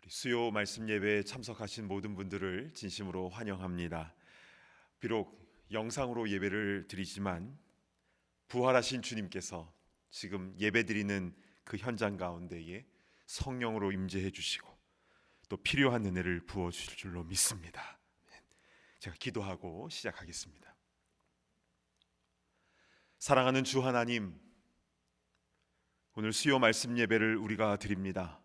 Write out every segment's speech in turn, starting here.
수요 말씀 예배에 참석하신 모든 분들을 진심으로 환영합니다. 비록 영상으로 예배를 드리지만 부활하신 주님께서 지금 예배드리는 그 현장 가운데에 성령으로 임재해 주시고 또 필요한 은혜를 부어 주실 줄로 믿습니다. 제가 기도하고 시작하겠습니다. 사랑하는 주 하나님, 오늘 수요 말씀 예배를 우리가 드립니다.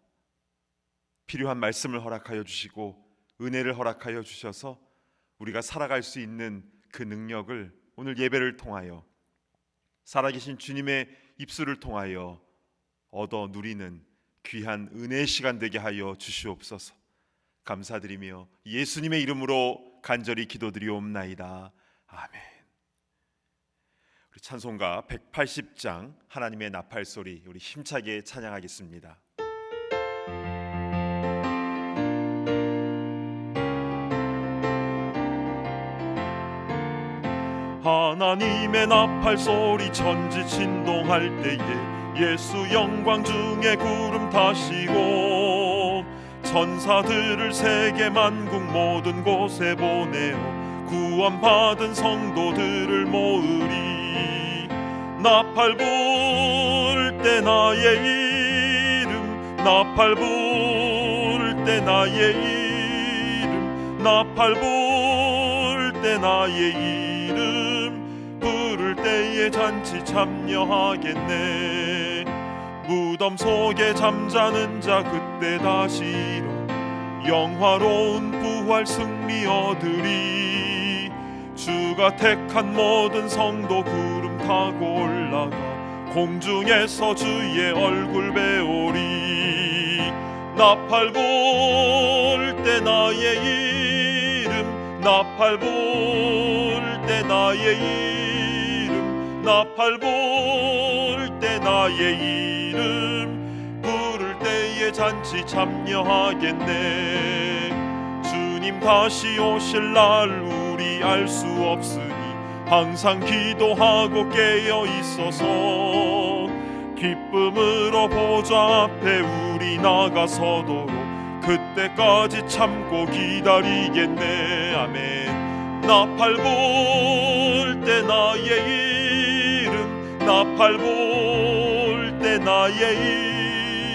필요한 말씀을 허락하여 주시고 은혜를 허락하여 주셔서 우리가 살아갈 수 있는 그 능력을 오늘 예배를 통하여 살아계신 주님의 입술을 통하여 얻어 누리는 귀한 은혜의 시간 되게 하여 주시옵소서. 감사드리며 예수님의 이름으로 간절히 기도드리옵나이다. 아멘. 우리 찬송가 180장 하나님의 나팔소리, 우리 힘차게 찬양하겠습니다. 하나님의 나팔소리 천지 진동할 때에 예수 영광 중에 구름 타시고 천사들을 세계 만국 모든 곳에 보내어 구원받은 성도들을 모으리. 나팔 불 때 나의 이름, 나팔 불 때 나의 이름, 나팔 불 때 나의 이름, 부를 때에 잔치 참여하겠네. 무덤 속에 잠자는 자 그때 다시 일어 영화로운 부활 승리 얻으리. 주가 택한 모든 성도 구름 타고 올라가 공중에서 주의 얼굴 배우리. 나팔 불 때 나의 이름, 나팔 불 때 나의 이름, 나팔 불 때 나의 이름, 부를 때에 잔치 참여하겠네. 주님 다시 오실 날 우리 알 수 없으니 항상 기도하고 깨어 있어서 기쁨으로 보좌 앞에 우리 나가서도록 그때까지 참고 기다리겠네. 아멘. 나팔 불 때 나의 이름, 나팔 불 때 나의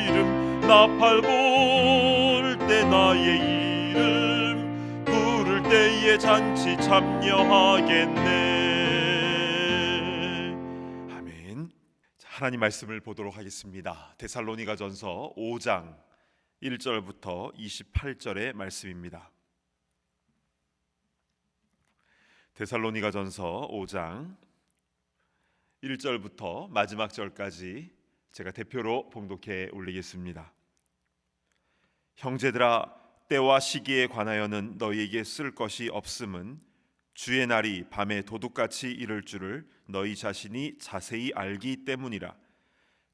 이름, 나팔 불 때 나의 이름, 부를 때에 잔치 참여하겠네. 아멘. 하나님 말씀을 보도록 하겠습니다. 데살로니가전서 5장 1절부터 28절의 말씀입니다. 데살로니가전서 5장 1절부터 마지막 절까지 제가 대표로 봉독해 올리겠습니다. 형제들아, 때와 시기에 관하여는 너희에게 쓸 것이 없음은 주의 날이 밤에 도둑같이 이를 줄을 너희 자신이 자세히 알기 때문이라.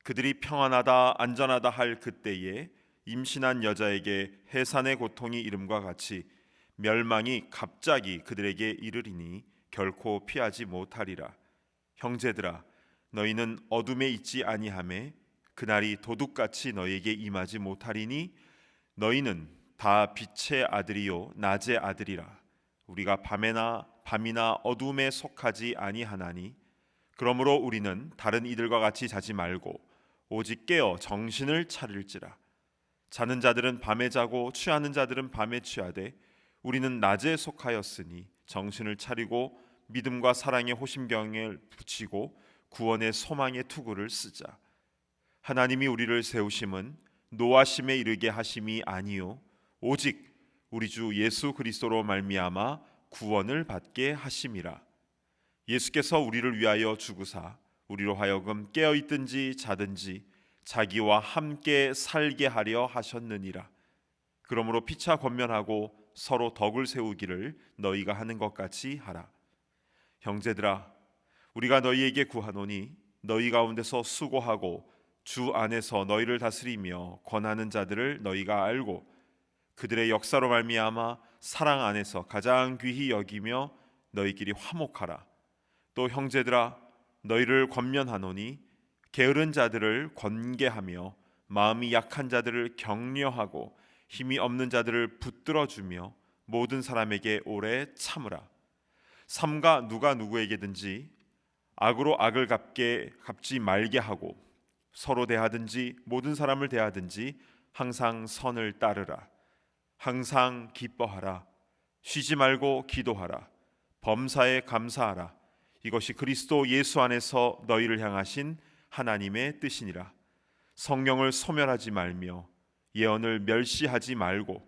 그들이 평안하다 안전하다 할 그때에 임신한 여자에게 해산의 고통이 이름과 같이 멸망이 갑자기 그들에게 이르리니 결코 피하지 못하리라. 형제들아, 너희는 어둠에 있지 아니하매 그날이 도둑같이 너희에게 임하지 못하리니 너희는 다 빛의 아들이요 낮의 아들이라. 우리가 밤이나 어둠에 속하지 아니하나니 그러므로 우리는 다른 이들과 같이 자지 말고 오직 깨어 정신을 차릴지라. 자는 자들은 밤에 자고 취하는 자들은 밤에 취하되 우리는 낮에 속하였으니 정신을 차리고 믿음과 사랑의 호심경을 붙이고 구원의 소망의 투구를 쓰자. 하나님이 우리를 세우심은 노하심에 이르게 하심이 아니요 오직 우리 주 예수 그리스도로 말미암아 구원을 받게 하심이라. 예수께서 우리를 위하여 죽으사 우리로 하여금 깨어 있든지 자든지 자기와 함께 살게 하려 하셨느니라. 그러므로 피차 권면하고 서로 덕을 세우기를 너희가 하는 것 같이 하라. 형제들아, 우리가 너희에게 구하노니 너희 가운데서 수고하고 주 안에서 너희를 다스리며 권하는 자들을 너희가 알고 그들의 역사로 말미암아 사랑 안에서 가장 귀히 여기며 너희끼리 화목하라. 또 형제들아, 너희를 권면하노니 게으른 자들을 권계하며 마음이 약한 자들을 격려하고 힘이 없는 자들을 붙들어 주며 모든 사람에게 오래 참으라. 삼가 누가 누구에게든지 악으로 악을 갚지 말게 하고 서로 대하든지 모든 사람을 대하든지 항상 선을 따르라. 항상 기뻐하라. 쉬지 말고 기도하라. 범사에 감사하라. 이것이 그리스도 예수 안에서 너희를 향하신 하나님의 뜻이니라. 성령을 소멸하지 말며 예언을 멸시하지 말고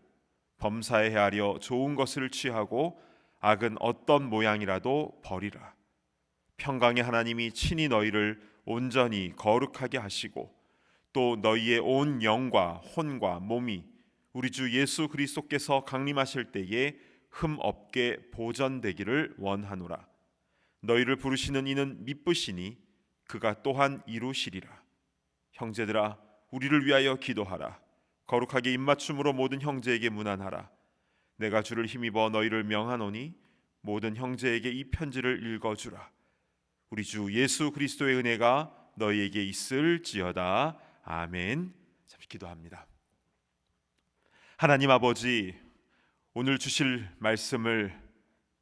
범사에 헤아려 좋은 것을 취하고 악은 어떤 모양이라도 버리라. 평강의 하나님이 친히 너희를 온전히 거룩하게 하시고 또 너희의 온 영과 혼과 몸이 우리 주 예수 그리스도께서 강림하실 때에 흠 없게 보전되기를 원하노라. 너희를 부르시는 이는 미쁘시니 그가 또한 이루시리라. 형제들아, 우리를 위하여 기도하라. 거룩하게 입맞춤으로 모든 형제에게 문안하라. 내가 주를 힘입어 너희를 명하노니 모든 형제에게 이 편지를 읽어주라. 우리 주 예수 그리스도의 은혜가 너희에게 있을지어다. 아멘. 잠시 기도합니다. 하나님 아버지, 오늘 주실 말씀을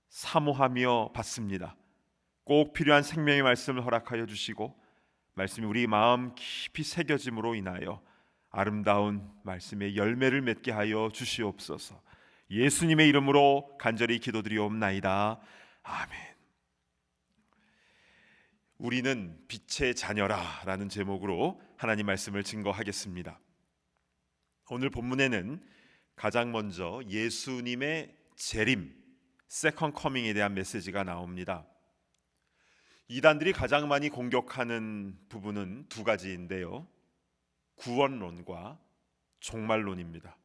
사모하며 받습니다. 꼭 필요한 생명의 말씀을 허락하여 주시고 말씀이 우리 마음 깊이 새겨짐으로 인하여 아름다운 말씀의 열매를 맺게 하여 주시옵소서. 예수님의 이름으로 간절히 기도드리옵나이다. 아멘. 우리는 빛의 자녀라 라는 제목으로 하나님 말씀을 증거하겠습니다. 오늘 본문에는 가장 먼저 예수님의 재림, 세컨 커밍에 대한 메시지가 나옵니다. 이단들이 가장 많이 공격하는 부분은 두 가지인데요, 구원론과 종말론입니다.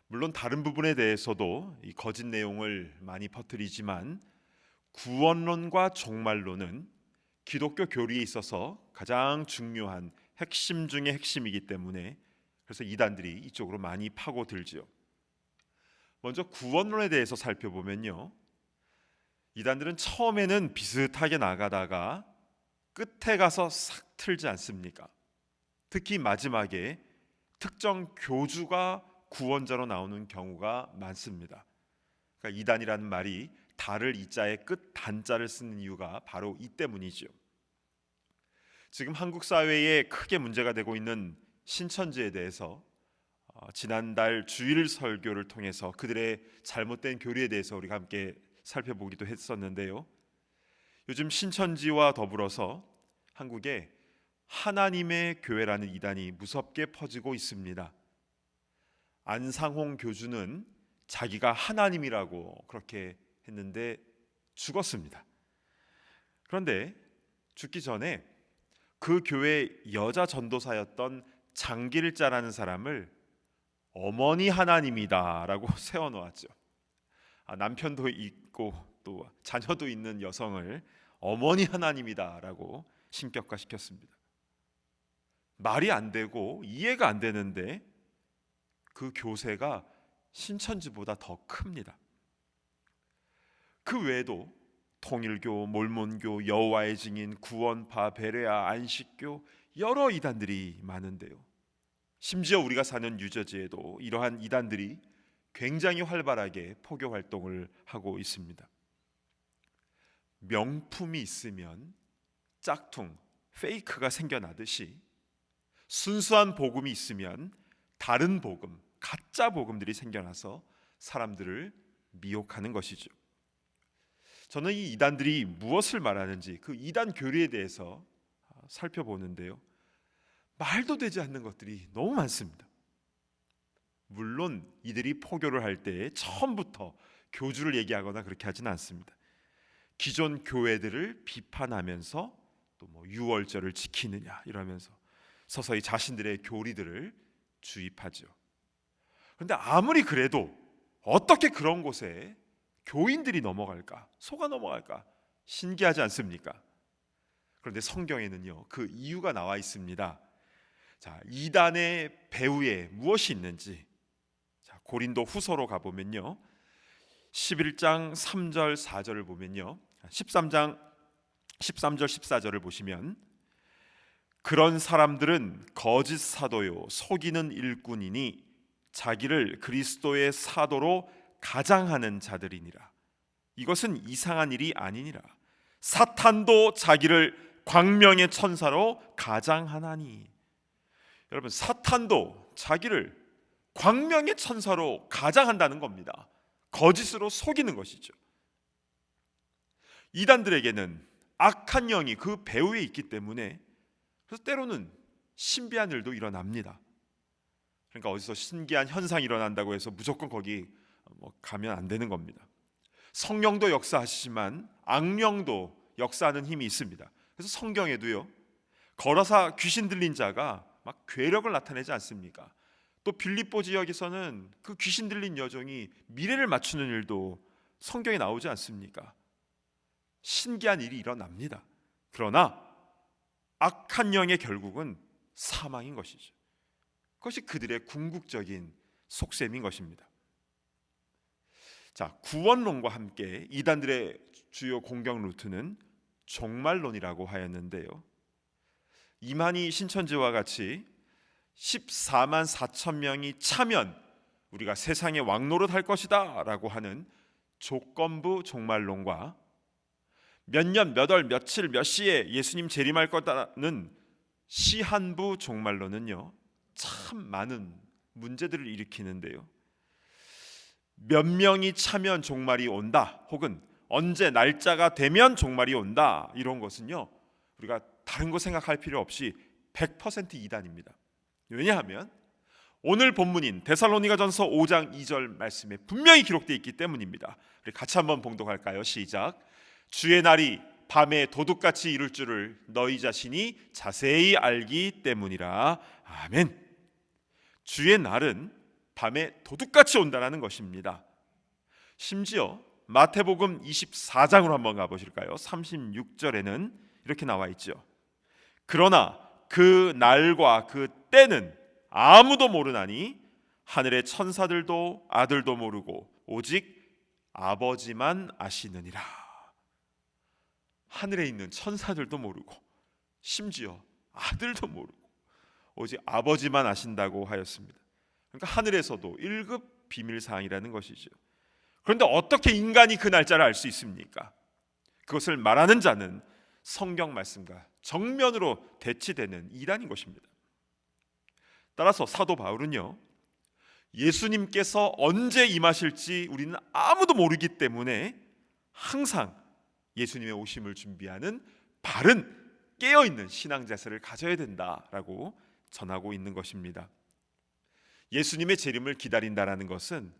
물론 다른 부분에 대해서도 이 거짓 내용을 많이 퍼뜨리지만 구원론과 종말론은 기독교 교리에 있어서 가장 중요한 핵심 중의 핵심이기 때문에 그래서 이단들이 이쪽으로 많이 파고들지요. 먼저 구원론에 대해서 살펴보면요, 이단들은 처음에는 비슷하게 나가다가 끝에 가서 싹 틀지 않습니까? 특히 마지막에 특정 교주가 구원자로 나오는 경우가 많습니다. 그러니까 이단이라는 말이 달을 이자에 끝 단자를 쓰는 이유가 바로 이 때문이죠. 지금 한국 사회에 크게 문제가 되고 있는 신천지에 대해서 지난달 주일 설교를 통해서 그들의 잘못된 교리에 대해서 우리가 함께 살펴보기도 했었는데요, 요즘 신천지와 더불어서 한국에 하나님의 교회라는 이단이 무섭게 퍼지고 있습니다. 안상홍 교주는 자기가 하나님이라고 그렇게 했는데 죽었습니다. 그런데 죽기 전에 그 교회 여자 전도사였던 장길자라는 사람을 어머니 하나님이다라고 세워놓았죠. 남편도 있고 또 자녀도 있는 여성을 어머니 하나님이다라고 신격화시켰습니다. 말이 안 되고 이해가 안 되는데 그 교세가 신천지보다 더 큽니다. 그 외에도 통일교, 몰몬교, 여호와의 증인, 구원파, 베레아, 안식교 여러 이단들이 많은데요, 심지어 우리가 사는 뉴저지에도 이러한 이단들이 굉장히 활발하게 포교 활동을 하고 있습니다. 명품이 있으면 짝퉁, 페이크가 생겨나듯이 순수한 복음이 있으면 다른 복음, 가짜 복음들이 생겨나서 사람들을 미혹하는 것이죠. 저는 이 이단들이 무엇을 말하는지 그 이단 교리에 대해서 살펴보는데요, 말도 되지 않는 것들이 너무 많습니다. 물론 이들이 포교를 할 때 처음부터 교주를 얘기하거나 그렇게 하지는 않습니다. 기존 교회들을 비판하면서 또 뭐 유월절을 지키느냐 이러면서 서서히 자신들의 교리들을 주입하죠. 그런데 아무리 그래도 어떻게 그런 곳에 교인들이 넘어갈까, 속아 넘어갈까 신기하지 않습니까? 그런데 성경에는요, 그 이유가 나와 있습니다. 자, 이단의 배후에 무엇이 있는지, 자, 고린도 후서로 가보면요, 11장 3절 4절을 보면요, 13장 13절 14절을 보시면, 그런 사람들은 거짓 사도요 속이는 일꾼이니 자기를 그리스도의 사도로 가장하는 자들이니라. 이것은 이상한 일이 아니니라. 사탄도 자기를 광명의 천사로 가장하나니. 여러분, 사탄도 자기를 광명의 천사로 가장한다는 겁니다. 거짓으로 속이는 것이죠. 이단들에게는 악한 영이 그 배후에 있기 때문에 그래서 때로는 신비한 일도 일어납니다. 그러니까 어디서 신기한 현상이 일어난다고 해서 무조건 거기 가면 안 되는 겁니다. 성령도 역사하시지만 악령도 역사하는 힘이 있습니다. 그래서 성경에도요, 걸어서 귀신 들린 자가 막 괴력을 나타내지 않습니까? 또 빌립보 지역에서는 그 귀신 들린 여종이 미래를 맞추는 일도 성경에 나오지 않습니까? 신기한 일이 일어납니다. 그러나 악한 영의 결국은 사망인 것이죠. 그것이 그들의 궁극적인 속셈인 것입니다. 자, 구원론과 함께 이단들의 주요 공격 루트는 종말론이라고 하였는데요, 이만희 신천지와 같이 14만 4천 명이 차면 우리가 세상의 왕노릇 할 것이다 라고 하는 조건부 종말론과 몇 년, 몇 월, 며칠, 몇 시에 예수님 재림할 거다는 시한부 종말론은요, 참 많은 문제들을 일으키는데요, 몇 명이 차면 종말이 온다, 혹은 언제 날짜가 되면 종말이 온다, 이런 것은요, 우리가 다른 거 생각할 필요 없이 100% 이단입니다. 왜냐하면 오늘 본문인 데살로니가전서 5장 2절 말씀에 분명히 기록되어 있기 때문입니다. 우리 같이 한번 봉독할까요? 시작. 주의 날이 밤에 도둑같이 이룰 줄을 너희 자신이 자세히 알기 때문이라. 아멘. 주의 날은 밤에 도둑같이 온다는 것입니다. 심지어 마태복음 24장으로 한번 가보실까요? 36절에는 이렇게 나와 있죠. 그러나 그 날과 그 때는 아무도 모르나니 하늘의 천사들도 아들도 모르고 오직 아버지만 아시느니라. 하늘에 있는 천사들도 모르고 심지어 아들도 모르고 오직 아버지만 아신다고 하였습니다. 그러니까 하늘에서도 1급 비밀사항이라는 것이죠. 그런데 어떻게 인간이 그 날짜를 알 수 있습니까? 그것을 말하는 자는 성경 말씀과 정면으로 대치되는 이단인 것입니다. 따라서 사도 바울은요, 예수님께서 언제 임하실지 우리는 아무도 모르기 때문에 항상 예수님의 오심을 준비하는 바른 깨어있는 신앙 자세를 가져야 된다라고 전하고 있는 것입니다. 예수님의 재림을 기다린다라는 것은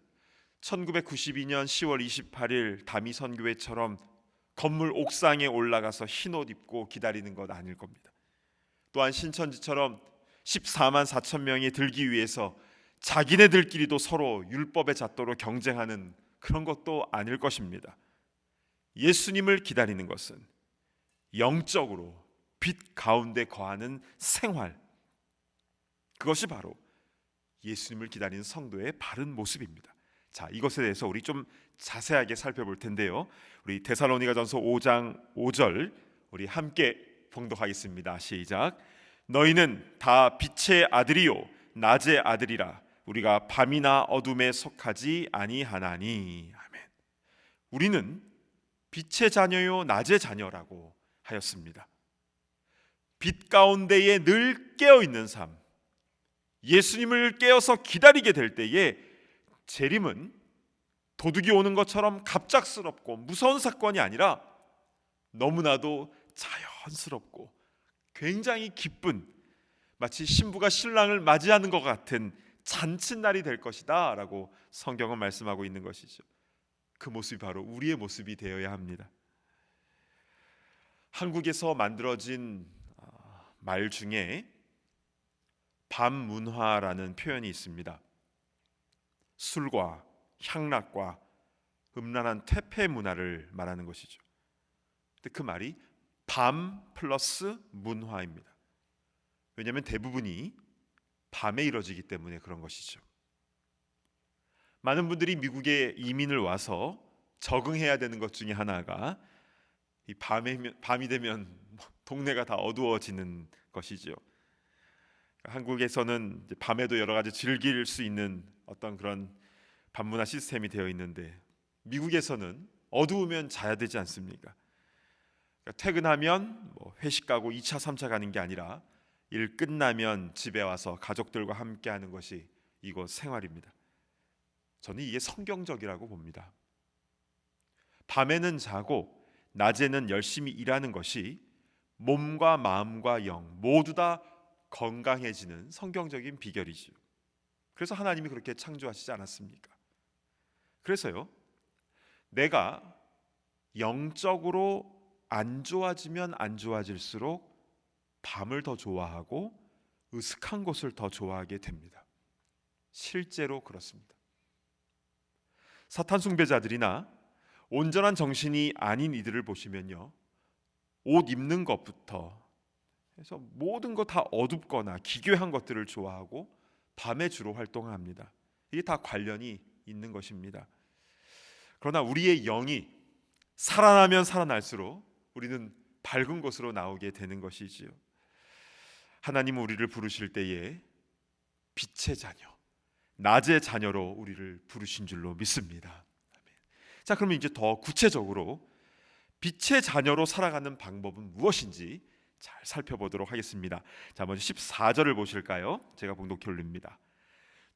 1992년 10월 28일 다미 선교회처럼 건물 옥상에 올라가서 흰옷 입고 기다리는 것 아닐 겁니다. 또한 신천지처럼 14만 4천 명이 들기 위해서 자기네들끼리도 서로 율법의 잣도로 경쟁하는 그런 것도 아닐 것입니다. 예수님을 기다리는 것은 영적으로 빛 가운데 거하는 생활, 그것이 바로 예수님을 기다리는 성도의 바른 모습입니다. 자, 이것에 대해서 우리 좀 자세하게 살펴볼 텐데요, 우리 데살로니가전서 5장 5절 우리 함께 봉독하겠습니다. 시작. 너희는 다 빛의 아들이요 낮의 아들이라. 우리가 밤이나 어둠에 속하지 아니하나니. 아멘. 우리는 빛의 자녀요 낮의 자녀라고 하였습니다. 빛 가운데에 늘 깨어있는 삶, 예수님을 깨어서 기다리게 될 때에 재림은 도둑이 오는 것처럼 갑작스럽고 무서운 사건이 아니라 너무나도 자연스럽고 굉장히 기쁜, 마치 신부가 신랑을 맞이하는 것 같은 잔칫날이 될 것이다 라고 성경은 말씀하고 있는 것이죠. 그 모습이 바로 우리의 모습이 되어야 합니다. 한국에서 만들어진 말 중에 밤문화라는 표현이 있습니다. 술과 향락과 음란한 퇴폐 문화를 말하는 것이죠. 근데 그 말이 밤 플러스 문화입니다. 왜냐하면 대부분이 밤에 이루어지기 때문에 그런 것이죠. 많은 분들이 미국에 이민을 와서 적응해야 되는 것 중에 하나가 이 밤이 되면 동네가 다 어두워지는 것이죠. 한국에서는 이제 밤에도 여러 가지 즐길 수 있는 어떤 그런 밤문화 시스템이 되어 있는데, 미국에서는 어두우면 자야 되지 않습니까? 그러니까 퇴근하면 뭐 회식 가고 2차, 3차 가는 게 아니라 일 끝나면 집에 와서 가족들과 함께 하는 것이 이곳 생활입니다. 저는 이게 성경적이라고 봅니다. 밤에는 자고 낮에는 열심히 일하는 것이 몸과 마음과 영 모두 다 건강해지는 성경적인 비결이죠. 그래서 하나님이 그렇게 창조하시지 않았습니까? 그래서요, 내가 영적으로 안 좋아지면 안 좋아질수록 밤을 더 좋아하고 으슥한 곳을 더 좋아하게 됩니다. 실제로 그렇습니다. 사탄 숭배자들이나 온전한 정신이 아닌 이들을 보시면요, 옷 입는 것부터 해서 모든 것 다 어둡거나 기괴한 것들을 좋아하고 밤에 주로 활동합니다. 이게 다 관련이 있는 것입니다. 그러나 우리의 영이 살아나면 살아날수록 우리는 밝은 곳으로 나오게 되는 것이지요. 하나님은 우리를 부르실 때에 빛의 자녀, 낮의 자녀로 우리를 부르신 줄로 믿습니다. 자, 그러면 이제 더 구체적으로 빛의 자녀로 살아가는 방법은 무엇인지 잘 살펴보도록 하겠습니다. 자, 먼저 14절을 보실까요? 제가 봉독해 올립니다.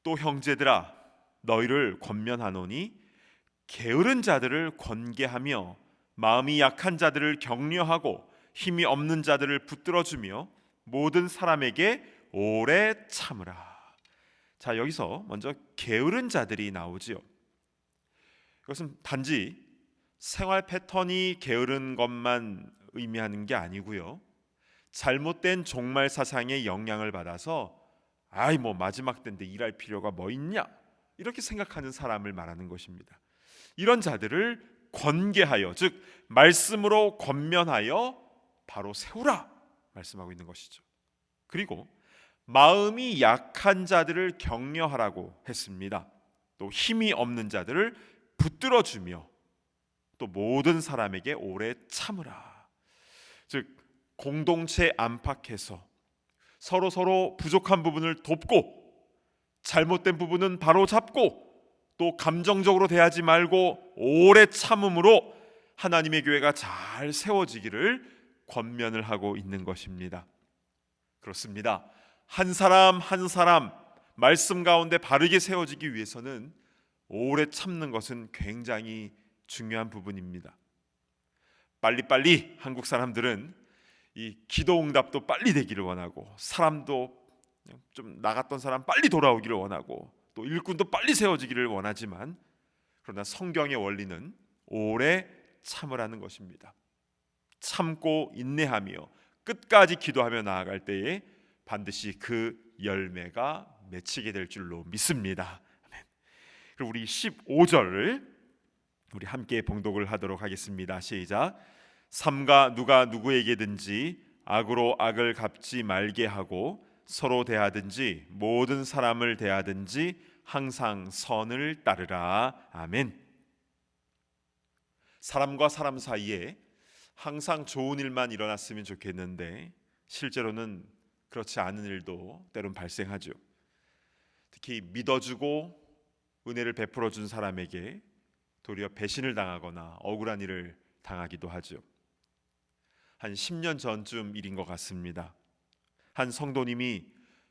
또 형제들아, 너희를 권면하노니 게으른 자들을 권계하며 마음이 약한 자들을 격려하고 힘이 없는 자들을 붙들어주며 모든 사람에게 오래 참으라. 자, 여기서 먼저 게으른 자들이 나오지요. 이것은 단지 생활 패턴이 게으른 것만 의미하는 게 아니고요, 잘못된 종말 사상의 영향을 받아서 뭐 마지막 때인데 일할 필요가 뭐 있냐, 이렇게 생각하는 사람을 말하는 것입니다. 이런 자들을 권계하여, 즉 말씀으로 권면하여 바로 세우라 말씀하고 있는 것이죠. 그리고 마음이 약한 자들을 격려하라고 했습니다. 또 힘이 없는 자들을 붙들어주며 또 모든 사람에게 오래 참으라. 즉 공동체 안팎에서 서로 부족한 부분을 돕고 잘못된 부분은 바로 잡고 또 감정적으로 대하지 말고 오래 참음으로 하나님의 교회가 잘 세워지기를 권면을 하고 있는 것입니다. 그렇습니다. 한 사람 한 사람 말씀 가운데 바르게 세워지기 위해서는 오래 참는 것은 굉장히 중요한 부분입니다. 빨리빨리 한국 사람들은 이 기도 응답도 빨리 되기를 원하고, 사람도 좀 나갔던 사람 빨리 돌아오기를 원하고, 또 일꾼도 빨리 세워지기를 원하지만, 그러나 성경의 원리는 오래 참으라는 것입니다. 참고 인내하며 끝까지 기도하며 나아갈 때에 반드시 그 열매가 맺히게 될 줄로 믿습니다. 그리고 우리 15절을 우리 함께 봉독을 하도록 하겠습니다. 시작. 삼가 누가 누구에게든지 악으로 악을 갚지 말게 하고 서로 대하든지 모든 사람을 대하든지 항상 선을 따르라. 아멘. 사람과 사람 사이에 항상 좋은 일만 일어났으면 좋겠는데 실제로는 그렇지 않은 일도 때론 발생하죠. 특히 믿어주고 은혜를 베풀어 준 사람에게 도리어 배신을 당하거나 억울한 일을 당하기도 하죠. 한 10년 전쯤 일인 것 같습니다. 한 성도님이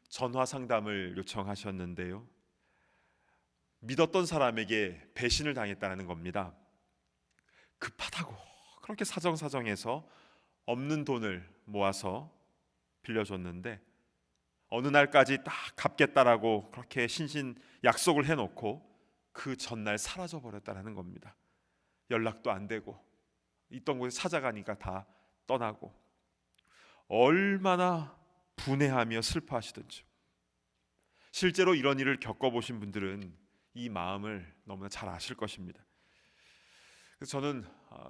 전화 상담을 요청하셨는데요, 믿었던 사람에게 배신을 당했다는 겁니다. 급하다고 그렇게 사정사정해서 없는 돈을 모아서 빌려줬는데 어느 날까지 딱 갚겠다라고 그렇게 신신 약속을 해놓고 그 전날 사라져 버렸다는 겁니다. 연락도 안 되고 있던 곳에 찾아가니까 다 떠나고. 얼마나 분해하며 슬퍼하시던지. 실제로 이런 일을 겪어보신 분들은 이 마음을 너무나 잘 아실 것입니다. 그래서 저는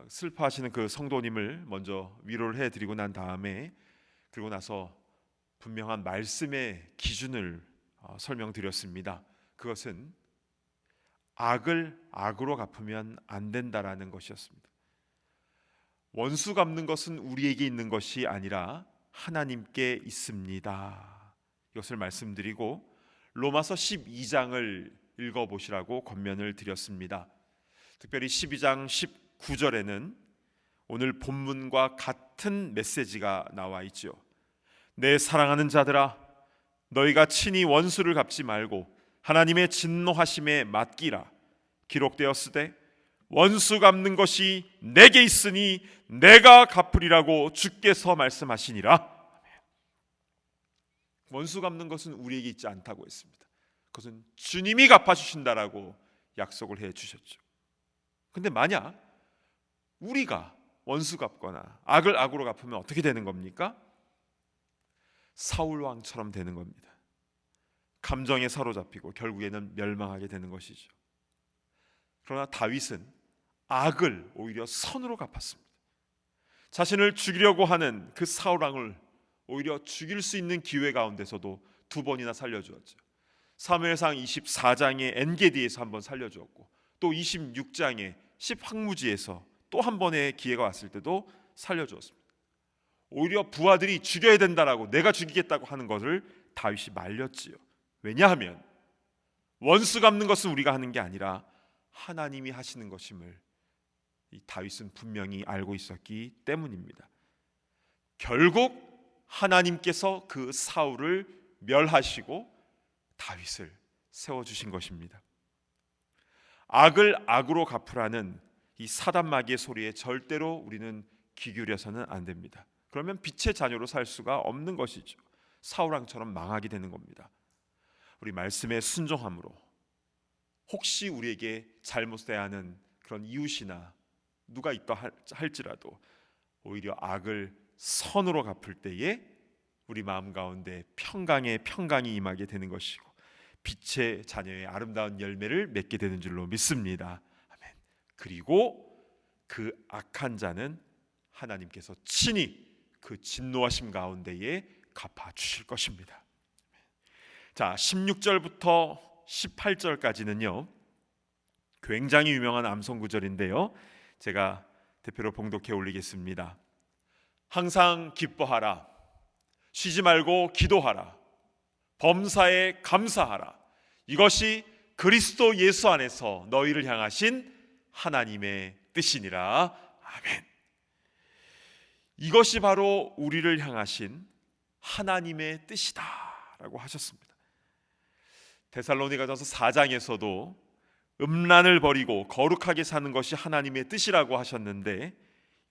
슬퍼하시는 그 성도님을 먼저 위로를 해드리고 난 다음에, 그리고 나서 분명한 말씀의 기준을 설명드렸습니다. 그것은 악을 악으로 갚으면 안 된다라는 것이었습니다. 원수 갚는 것은 우리에게 있는 것이 아니라 하나님께 있습니다. 이것을 말씀드리고 로마서 12장을 읽어보시라고 권면을 드렸습니다. 특별히 12장 19절에는 오늘 본문과 같은 메시지가 나와 있죠. 내 사랑하는 자들아, 너희가 친히 원수를 갚지 말고 하나님의 진노하심에 맡기라. 기록되었으되 원수 갚는 것이 내게 있으니 내가 갚으리라고 주께서 말씀하시니라. 원수 갚는 것은 우리에게 있지 않다고 했습니다. 그것은 주님이 갚아주신다라고 약속을 해주셨죠. 근데 만약 우리가 원수 갚거나 악을 악으로 갚으면 어떻게 되는 겁니까? 사울 왕처럼 되는 겁니다. 감정에 사로잡히고 결국에는 멸망하게 되는 것이죠. 그러나 다윗은 악을 오히려 선으로 갚았습니다. 자신을 죽이려고 하는 그 사울 왕을 오히려 죽일 수 있는 기회 가운데서도 2번이나 살려주었죠. 사무엘상 24장의 엔게디에서 한번 살려주었고, 또 26장의 십황무지에서 또 한 번의 기회가 왔을 때도 살려주었습니다. 오히려 부하들이 죽여야 된다라고, 내가 죽이겠다고 하는 것을 다윗이 말렸지요. 왜냐하면 원수 갚는 것은 우리가 하는 게 아니라 하나님이 하시는 것임을 이 다윗은 분명히 알고 있었기 때문입니다. 결국 하나님께서 그 사울을 멸하시고 다윗을 세워주신 것입니다. 악을 악으로 갚으라는 이 사단마귀의 소리에 절대로 우리는 귀 기울여서는 안 됩니다. 그러면 빛의 자녀로 살 수가 없는 것이죠. 사울왕처럼 망하게 되는 겁니다. 우리 말씀에 순종함으로 혹시 우리에게 잘못대하는 그런 이웃이나 누가 있다 할지라도 오히려 악을 선으로 갚을 때에 우리 마음 가운데 평강이 임하게 되는 것이고 빛의 자녀의 아름다운 열매를 맺게 되는 줄로 믿습니다. 아멘. 그리고 그 악한 자는 하나님께서 친히 그 진노하심 가운데에 갚아 주실 것입니다. 자, 16절부터 18절까지는요 굉장히 유명한 암송 구절인데요, 제가 대표로 봉독해 올리겠습니다. 항상 기뻐하라. 쉬지 말고 기도하라. 범사에 감사하라. 이것이 그리스도 예수 안에서 너희를 향하신 하나님의 뜻이니라. 아멘. 이것이 바로 우리를 향하신 하나님의 뜻이다 라고 하셨습니다. 데살로니가전서 4장에서도 음란을 버리고 거룩하게 사는 것이 하나님의 뜻이라고 하셨는데,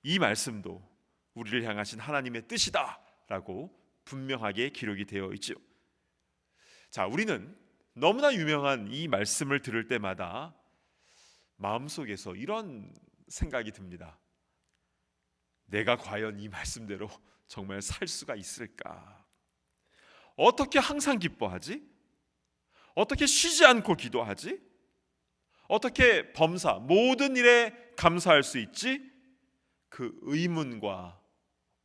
이 말씀도 우리를 향하신 하나님의 뜻이다 라고 분명하게 기록이 되어 있죠. 자, 우리는 너무나 유명한 이 말씀을 들을 때마다 마음속에서 이런 생각이 듭니다. 내가 과연 이 말씀대로 정말 살 수가 있을까? 어떻게 항상 기뻐하지? 어떻게 쉬지 않고 기도하지? 어떻게 범사 모든 일에 감사할 수 있지? 그 의문과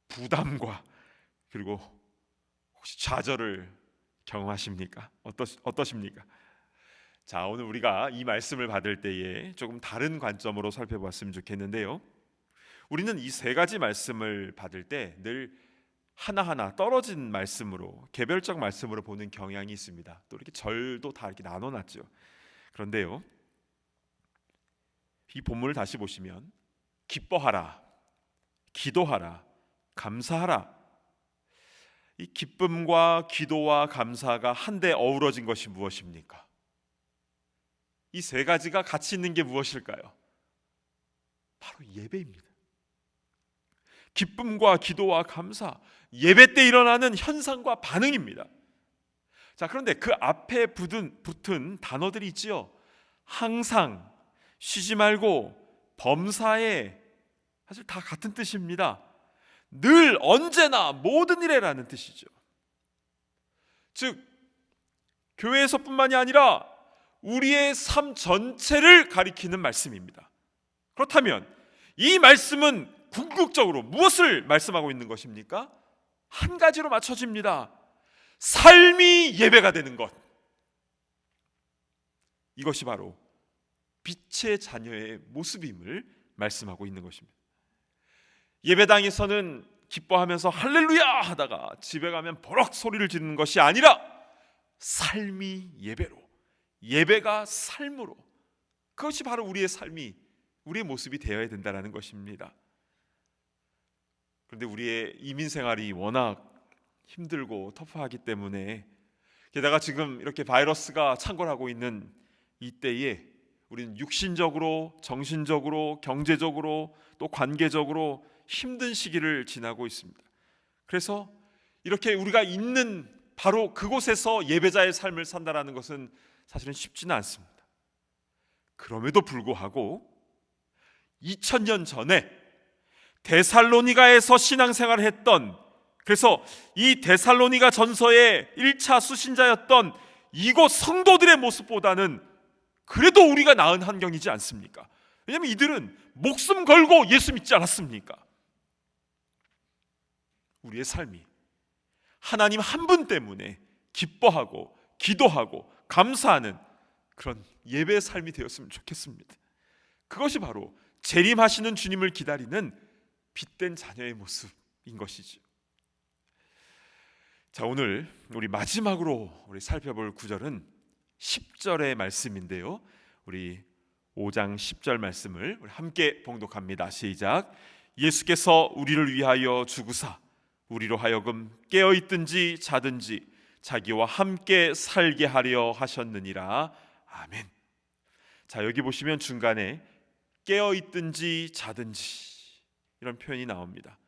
부담과 그리고 혹시 좌절을 경험하십니까? 어떠십니까? 자, 오늘 우리가 이 말씀을 받을 때에 조금 다른 관점으로 살펴봤으면 좋겠는데요, 우리는 이 세 가지 말씀을 받을 때 늘 하나하나 떨어진 말씀으로, 개별적 말씀으로 보는 경향이 있습니다. 또 이렇게 절도 다 이렇게 나눠놨죠. 그런데요, 이 본문을 다시 보시면 기뻐하라, 기도하라, 감사하라, 이 기쁨과 기도와 감사가 한데 어우러진 것이 무엇입니까? 이 세 가지가 같이 있는 게 무엇일까요? 바로 예배입니다. 기쁨과 기도와 감사, 예배 때 일어나는 현상과 반응입니다. 자, 그런데 그 앞에 붙은 단어들이 있지요. 항상, 쉬지 말고, 범사에, 사실 다 같은 뜻입니다. 늘, 언제나, 모든 일에라는 뜻이죠. 즉 교회에서뿐만이 아니라 우리의 삶 전체를 가리키는 말씀입니다. 그렇다면 이 말씀은 궁극적으로 무엇을 말씀하고 있는 것입니까? 한 가지로 맞춰집니다. 삶이 예배가 되는 것. 이것이 바로 빛의 자녀의 모습임을 말씀하고 있는 것입니다. 예배당에서는 기뻐하면서 할렐루야 하다가 집에 가면 버럭 소리를 지르는 것이 아니라 삶이 예배로, 예배가 삶으로, 그것이 바로 우리의 삶이, 우리의 모습이 되어야 된다는 것입니다. 그런데 우리의 이민 생활이 워낙 힘들고 터프하기 때문에, 게다가 지금 이렇게 바이러스가 창궐하고 있는 이때에 우리는 육신적으로, 정신적으로, 경제적으로, 또 관계적으로 힘든 시기를 지나고 있습니다. 그래서 이렇게 우리가 있는 바로 그곳에서 예배자의 삶을 산다라는 것은 사실은 쉽지는 않습니다. 그럼에도 불구하고 2000년 전에 데살로니가에서 신앙생활을 했던, 그래서 이 데살로니가 전서의 1차 수신자였던 이곳 성도들의 모습보다는 그래도 우리가 나은 환경이지 않습니까? 왜냐하면 이들은 목숨 걸고 예수 믿지 않았습니까? 우리의 삶이 하나님 한 분 때문에 기뻐하고 기도하고 감사하는 그런 예배의 삶이 되었으면 좋겠습니다. 그것이 바로 재림하시는 주님을 기다리는 빛된 자녀의 모습인 것이죠. 자, 오늘 우리 마지막으로 우리 살펴볼 구절은 10절의 말씀인데요, 우리 5장 10절 말씀을 우리 함께 봉독합니다. 시작. 예수께서 우리를 위하여 죽으사 우리로 하여금 깨어있든지 자든지 자기와 함께 살게 하려 하셨느니라. 아멘. 자, 여기 보시면 중간에 깨어있든지 자든지 이런 표현이 나옵니다.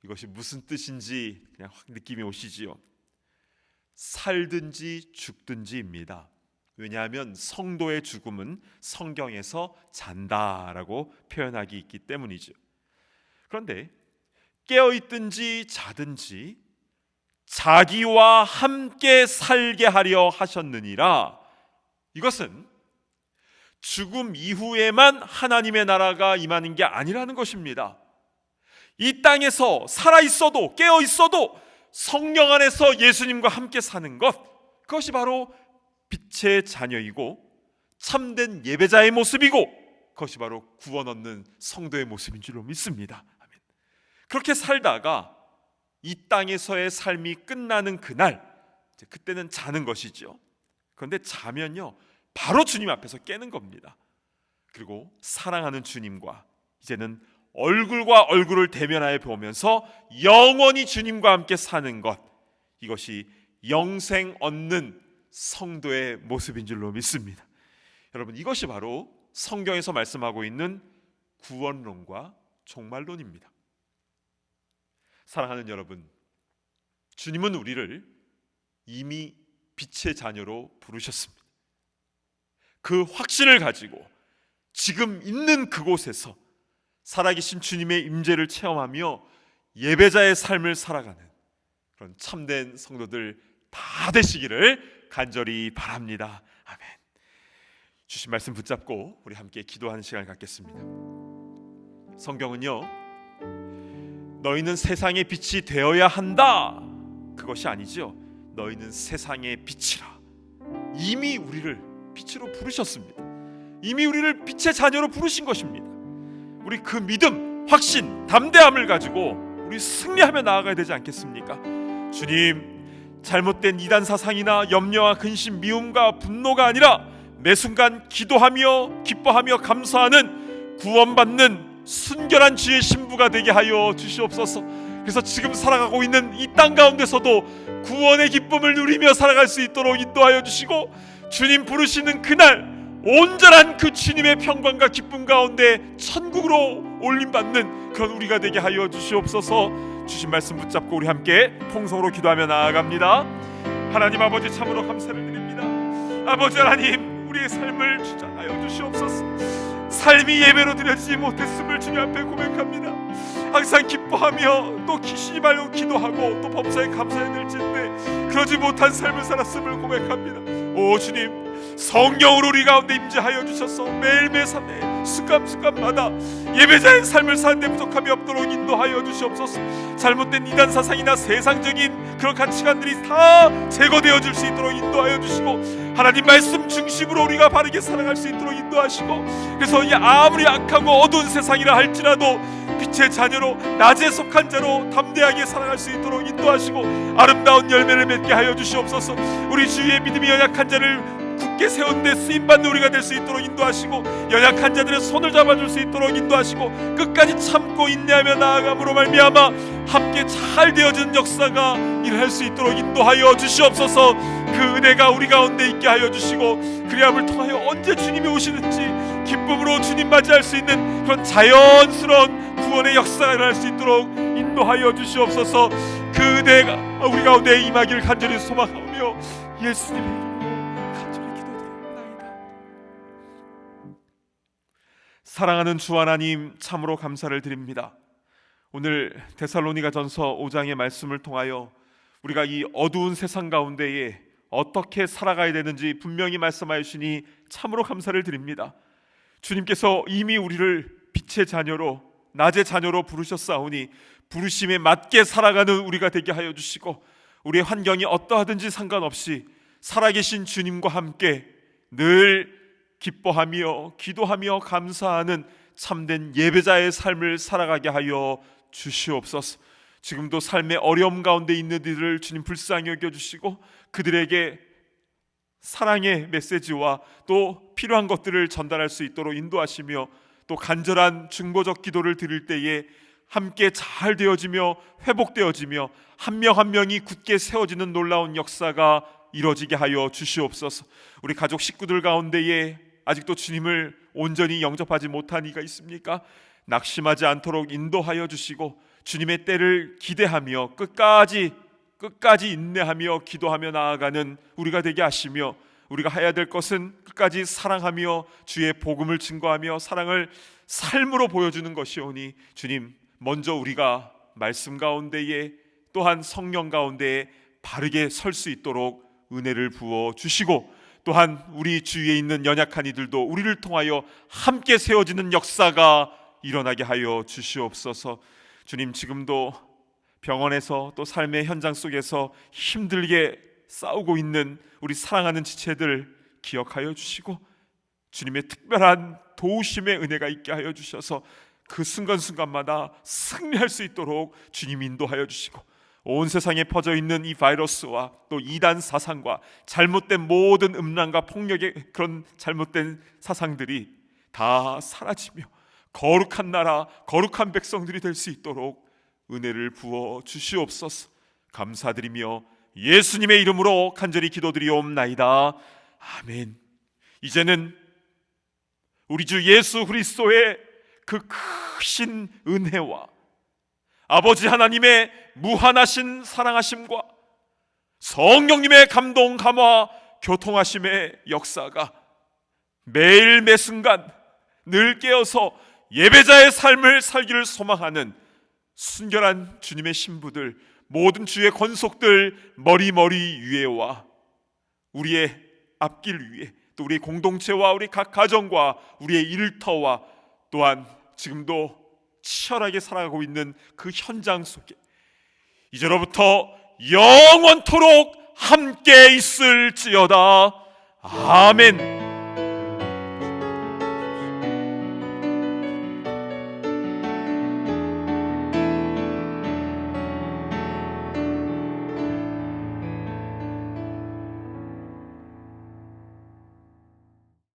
이것이 무슨 뜻인지 그냥 확 느낌이 오시지요. 살든지 죽든지입니다. 왜냐하면 성도의 죽음은 성경에서 잔다라고 표현하기 있기 때문이죠. 그런데 깨어있든지 자든지 자기와 함께 살게 하려 하셨느니라, 이것은 죽음 이후에만 하나님의 나라가 임하는 게 아니라는 것입니다. 이 땅에서 살아있어도 깨어있어도 성령 안에서 예수님과 함께 사는 것, 그것이 바로 빛의 자녀이고 참된 예배자의 모습이고 그것이 바로 구원 얻는 성도의 모습인 줄로 믿습니다. 아멘. 그렇게 살다가 이 땅에서의 삶이 끝나는 그날, 그때는 자는 것이죠. 그런데 자면요 바로 주님 앞에서 깨는 겁니다. 그리고 사랑하는 주님과 이제는 얼굴과 얼굴을 대면하여 보면서 영원히 주님과 함께 사는 것, 이것이 영생 얻는 성도의 모습인 줄로 믿습니다. 여러분, 이것이 바로 성경에서 말씀하고 있는 구원론과 종말론입니다. 사랑하는 여러분, 주님은 우리를 이미 빛의 자녀로 부르셨습니다. 그 확신을 가지고 지금 있는 그곳에서 살아계신 주님의 임재를 체험하며 예배자의 삶을 살아가는 그런 참된 성도들 다 되시기를 간절히 바랍니다. 아멘. 주신 말씀 붙잡고 우리 함께 기도하는 시간을 갖겠습니다. 성경은요, 너희는 세상의 빛이 되어야 한다, 그것이 아니죠. 너희는 세상의 빛이라. 이미 우리를 빛으로 부르셨습니다. 이미 우리를 빛의 자녀로 부르신 것입니다. 우리 그 믿음, 확신, 담대함을 가지고 우리 승리하며 나아가야 되지 않겠습니까? 주님, 잘못된 이단 사상이나 염려와 근심, 미움과 분노가 아니라 매 순간 기도하며 기뻐하며 감사하는 구원받는 순결한 주의 신부가 되게 하여 주시옵소서. 그래서 지금 살아가고 있는 이 땅 가운데서도 구원의 기쁨을 누리며 살아갈 수 있도록 인도하여 주시고, 주님 부르시는 그날 온전한 그 주님의 평강과 기쁨 가운데 천국으로 올림받는 그런 우리가 되게 하여 주시옵소서. 주신 말씀 붙잡고 우리 함께 통성으로 기도하며 나아갑니다. 하나님 아버지, 참으로 감사를 드립니다. 아버지 하나님, 우리의 삶을 주장하여 주시옵소서. 삶이 예배로 드려지지 못했음을 주님 앞에 고백합니다. 항상 기뻐하며 또 쉬지 말고 기도하고 또 범사에 감사해야 될진데 그러지 못한 삶을 살았음을 고백합니다. 오 주님, 성령으로 우리 가운데 임재하여 주셔서 매일매일 습관마다 예배자의 삶을 사는데 부족함이 없도록 인도하여 주시옵소서. 잘못된 이단 사상이나 세상적인 그런 가치관들이 다 제거되어 줄 수 있도록 인도하여 주시고, 하나님 말씀 중심으로 우리가 바르게 살아갈 수 있도록 인도하시고, 그래서 아무리 악하고 어두운 세상이라 할지라도 빛의 자녀로, 낮에 속한 자로 담대하게 살아갈 수 있도록 인도하시고 아름다운 열매를 맺게 하여 주시옵소서. 우리 주위의 믿음이 연약한 자를 굳게 세운 데 쓰임받는 우리가 될 수 있도록 인도하시고, 연약한 자들의 손을 잡아줄 수 있도록 인도하시고, 끝까지 참고 인내하며 나아감으로 말미암아 함께 잘 되어지는 역사가 일어날 수 있도록 인도하여 주시옵소서. 그 은혜가 우리 가운데 있게 하여 주시고, 그리함을 통하여 언제 주님이 오시는지 기쁨으로 주님 맞이할 수 있는 그런 자연스러운 구원의 역사가 일어날 수 있도록 인도하여 주시옵소서. 그 은혜가 우리 가운데 임하기를 간절히 소망하며 예수님의 이름으로 간절히 기도드립니다. 사랑하는 주 하나님, 참으로 감사를 드립니다. 오늘 데살로니가전서 5장의 말씀을 통하여 우리가 이 어두운 세상 가운데에 어떻게 살아가야 되는지 분명히 말씀하여 주시니 참으로 감사를 드립니다. 주님께서 이미 우리를 빛의 자녀로, 낮의 자녀로 부르셨사오니 부르심에 맞게 살아가는 우리가 되게 하여 주시고, 우리의 환경이 어떠하든지 상관없이 살아계신 주님과 함께 늘 기뻐하며 기도하며 감사하는 참된 예배자의 삶을 살아가게 하여 주시옵소서. 지금도 삶의 어려움 가운데 있는 이들을 주님 불쌍히 여겨주시고, 그들에게 사랑의 메시지와 또 필요한 것들을 전달할 수 있도록 인도하시며, 또 간절한 중보적 기도를 드릴 때에 함께 잘 되어지며 회복되어지며 한 명 한 명이 굳게 세워지는 놀라운 역사가 이루어지게 하여 주시옵소서. 우리 가족 식구들 가운데에 아직도 주님을 온전히 영접하지 못한 이가 있습니까? 낙심하지 않도록 인도하여 주시고, 주님의 때를 기대하며 끝까지 인내하며 기도하며 나아가는 우리가 되게 하시며, 우리가 해야 될 것은 끝까지 사랑하며 주의 복음을 증거하며 사랑을 삶으로 보여주는 것이오니, 주님 먼저 우리가 말씀 가운데에 또한 성령 가운데에 바르게 설 수 있도록 은혜를 부어 주시고, 또한 우리 주위에 있는 연약한 이들도 우리를 통하여 함께 세워지는 역사가 일어나게 하여 주시옵소서. 주님, 지금도 병원에서 또 삶의 현장 속에서 힘들게 싸우고 있는 우리 사랑하는 지체들 기억하여 주시고, 주님의 특별한 도우심의 은혜가 있게 하여 주셔서 그 순간순간마다 승리할 수 있도록 주님 인도하여 주시고, 온 세상에 퍼져 있는 이 바이러스와 또 이단 사상과 잘못된 모든 음란과 폭력의 그런 잘못된 사상들이 다 사라지며 거룩한 나라, 거룩한 백성들이 될 수 있도록 은혜를 부어 주시옵소서. 감사드리며 예수님의 이름으로 간절히 기도드리옵나이다. 아멘. 이제는 우리 주 예수 그리스도의 그 크신 은혜와 아버지 하나님의 무한하신 사랑하심과 성령님의 감동, 감화, 교통하심의 역사가 매일 매 순간 늘 깨어서 예배자의 삶을 살기를 소망하는 순결한 주님의 신부들, 모든 주의 권속들 머리 위에와 우리의 앞길 위에, 또 우리 공동체와 우리 각 가정과 우리의 일터와 또한 지금도 치열하게 살아가고 있는 그 현장 속에 이제로부터 영원토록 함께 있을지어다. 아멘.